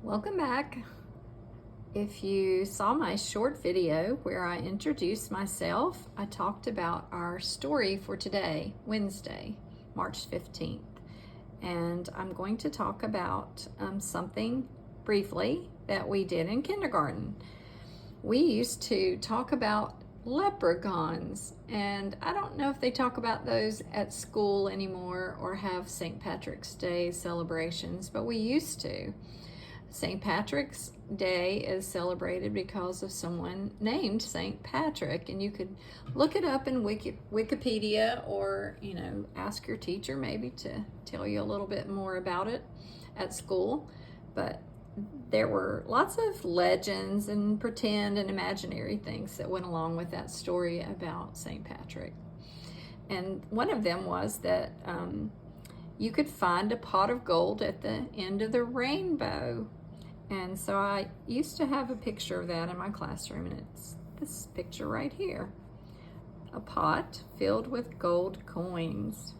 Welcome back. If you saw my short video where I introduced myself, I talked about our story for today, Wednesday, March 15th. And I'm going to talk about something briefly that we did in kindergarten. We used to talk about leprechauns, and I don't know if they talk about those at school anymore or have St. Patrick's Day celebrations, but we used to. St. Patrick's Day is celebrated because of someone named St. Patrick, and you could look it up in Wikipedia or, ask your teacher maybe to tell you a little bit more about it at school. But there were lots of legends and pretend and imaginary things that went along with that story about St. Patrick. And one of them was that you could find a pot of gold at the end of the rainbow. And so I used to have a picture of that in my classroom, and it's this picture right here. A pot filled with gold coins.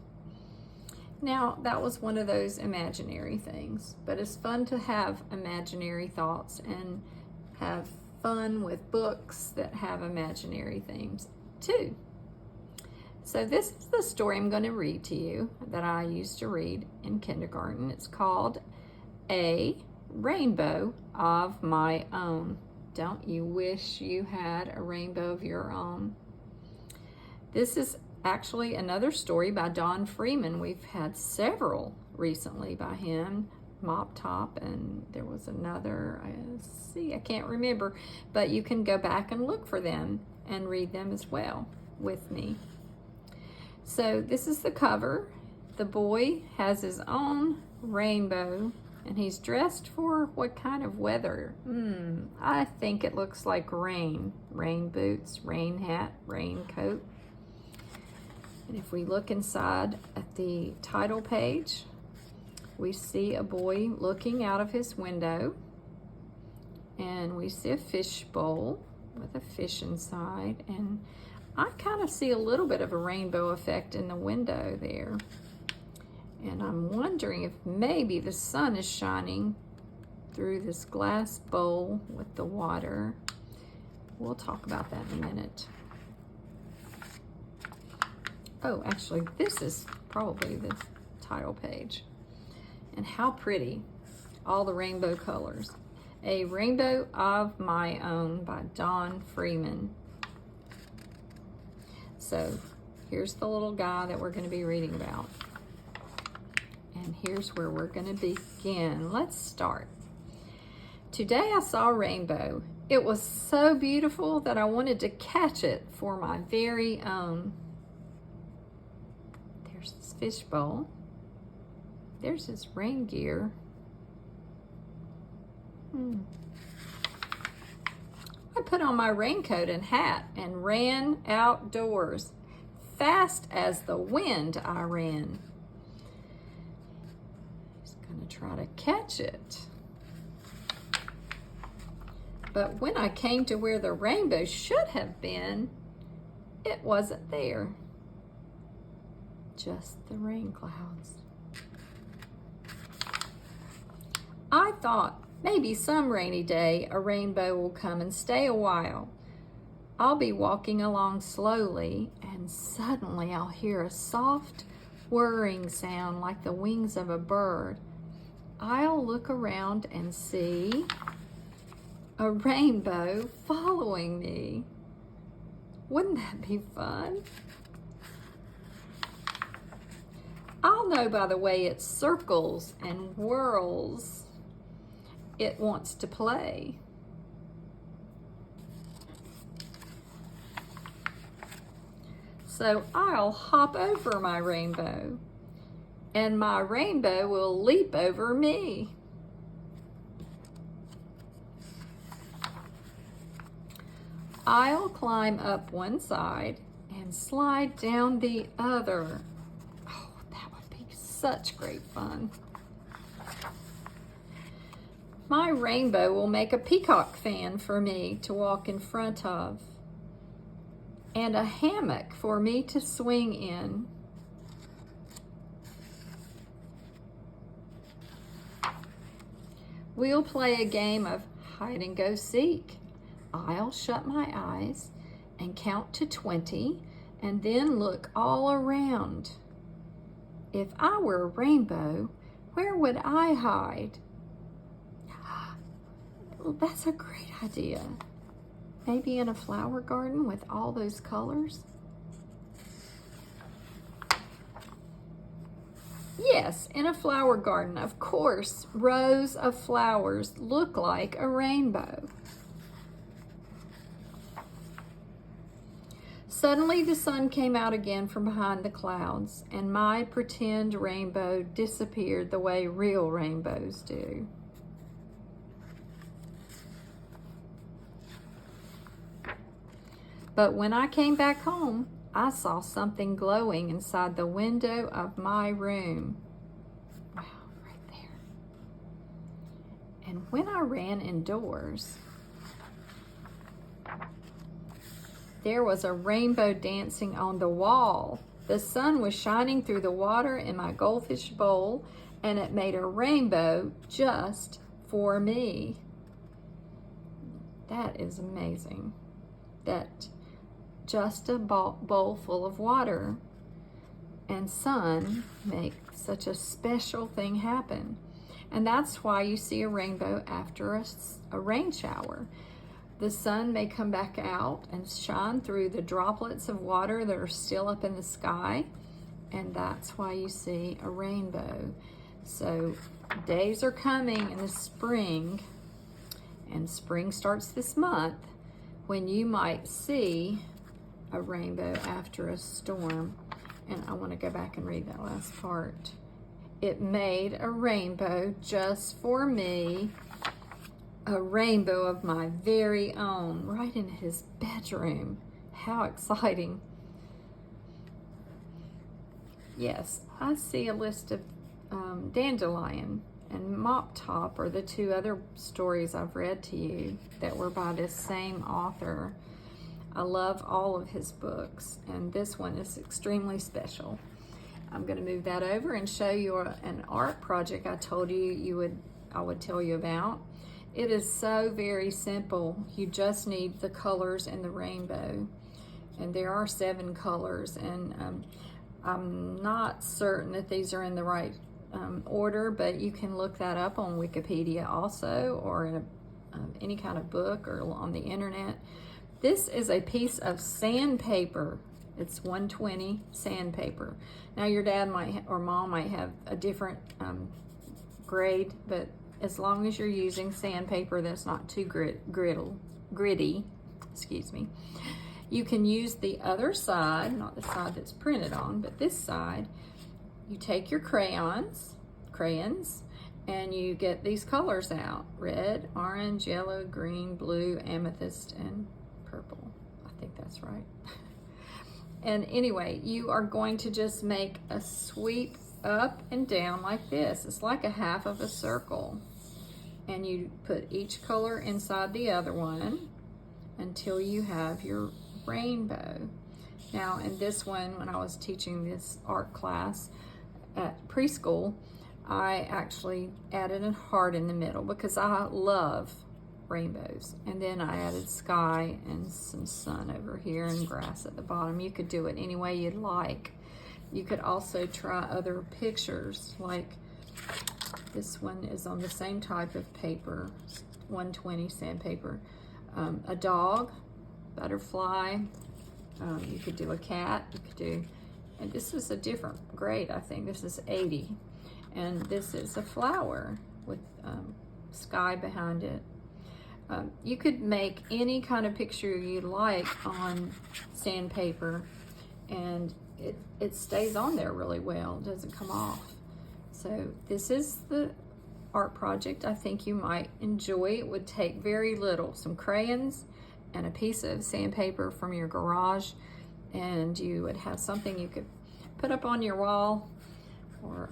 Now, that was one of those imaginary things, but it's fun to have imaginary thoughts and have fun with books that have imaginary themes too. So this is the story I'm going to read to you that I used to read in kindergarten. It's called A Rainbow of My Own. Don't you wish you had a rainbow of your own? This is actually another story by Don Freeman. We've had several recently by him, Mop Top, and there was another, I can't remember, but you can go back and look for them and read them as well with me. So this is the cover. The boy has his own rainbow, and he's dressed for what kind of weather? I think it looks like rain. Rain boots, rain hat, raincoat. And if we look inside at the title page, we see a boy looking out of his window, and we see a fish bowl with a fish inside, and I kind of see a little bit of a rainbow effect in the window there. And I'm wondering if maybe the sun is shining through this glass bowl with the water. We'll talk about that in a minute. Oh, actually, this is probably the title page. And how pretty, all the rainbow colors. A Rainbow of My Own by Don Freeman. So here's the little guy that we're going to be reading about. And here's where we're going to begin. Let's start. Today I saw a rainbow. It was so beautiful that I wanted to catch it for my very own. There's his fish bowl. There's his rain gear. I put on my raincoat and hat and ran outdoors. Fast as the wind I ran. He's gonna try to catch it. But when I came to where the rainbow should have been, it wasn't there. Just the rain clouds. I thought maybe some rainy day a rainbow will come and stay a while. I'll be walking along slowly, and suddenly I'll hear a soft whirring sound like the wings of a bird. I'll look around and see a rainbow following me. Wouldn't that be fun? I'll know by the way it circles and whirls. It wants to play. So I'll hop over my rainbow, and my rainbow will leap over me. I'll climb up one side and slide down the other. Oh, that would be such great fun. My rainbow will make a peacock fan for me to walk in front of, and a hammock for me to swing in. We'll play a game of hide and go seek. I'll shut my eyes and count to 20 and then look all around. If I were a rainbow, where would I hide? Well, that's a great idea. Maybe in a flower garden with all those colors? Yes, in a flower garden. Of course, rows of flowers look like a rainbow. Suddenly the sun came out again from behind the clouds, and my pretend rainbow disappeared the way real rainbows do. But when I came back home, I saw something glowing inside the window of my room. Wow, right there. And when I ran indoors, there was a rainbow dancing on the wall. The sun was shining through the water in my goldfish bowl, and it made a rainbow just for me. That is amazing. That just a bowl full of water and sun make such a special thing happen. And that's why you see a rainbow after a rain shower. The sun may come back out and shine through the droplets of water that are still up in the sky, and that's why you see a rainbow. So days are coming in the spring, and spring starts this month, when you might see a rainbow after a storm. And I want to go back and read that last part. It made a rainbow just for me, a rainbow of my very own, right in his bedroom. How exciting. Yes, I see a list of dandelion and mop top are the two other stories I've read to you that were by this same author. I love all of his books, and this one is extremely special. I'm going to move that over and show you an art project I told you I would tell you about. It is so very simple. You just need the colors in the rainbow, and there are 7 colors, and I'm not certain that these are in the right order, but you can look that up on Wikipedia also, or in any kind of book or on the internet. This is a piece of sandpaper. It's 120 sandpaper. Now your dad or mom might have a different grade, but as long as you're using sandpaper that's not too gritty, excuse me, you can use the other side, not the side that's printed on, but this side. You take your crayons, and you get these colors out: red, orange, yellow, green, blue, amethyst, and purple. I think that's right. And anyway, you are going to just make a sweep up and down like this. It's like a half of a circle. And you put each color inside the other one until you have your rainbow. Now, in this one, when I was teaching this art class at preschool, I actually added a heart in the middle because I love rainbows. And then I added sky and some sun over here and grass at the bottom. You could do it any way you'd like. You could also try other pictures, like this one is on the same type of paper, 120 sandpaper. A dog, butterfly, you could do a cat, you could do, and this is a different grade, I think. This is 80. And this is a flower with sky behind it. You could make any kind of picture you like on sandpaper, and it stays on there really well. It doesn't come off. So this is the art project I think you might enjoy. It would take very little, some crayons and a piece of sandpaper from your garage, and you would have something you could put up on your wall, or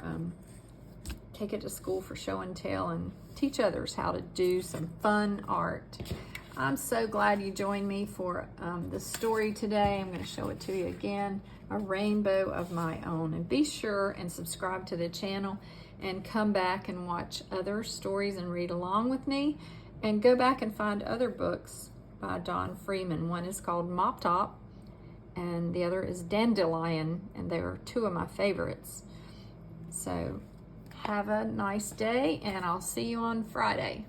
take it to school for show and tell and teach others how to do some fun art. I'm so glad you joined me for the story today. I'm going to show it to you again, A Rainbow of My Own. And be sure and subscribe to the channel. and come back and watch other stories and read along with me, and go back and find other books by Don Freeman. One is called Mop Top, and the other is Dandelion, and they are two of my favorites. So have a nice day, and I'll see you on Friday.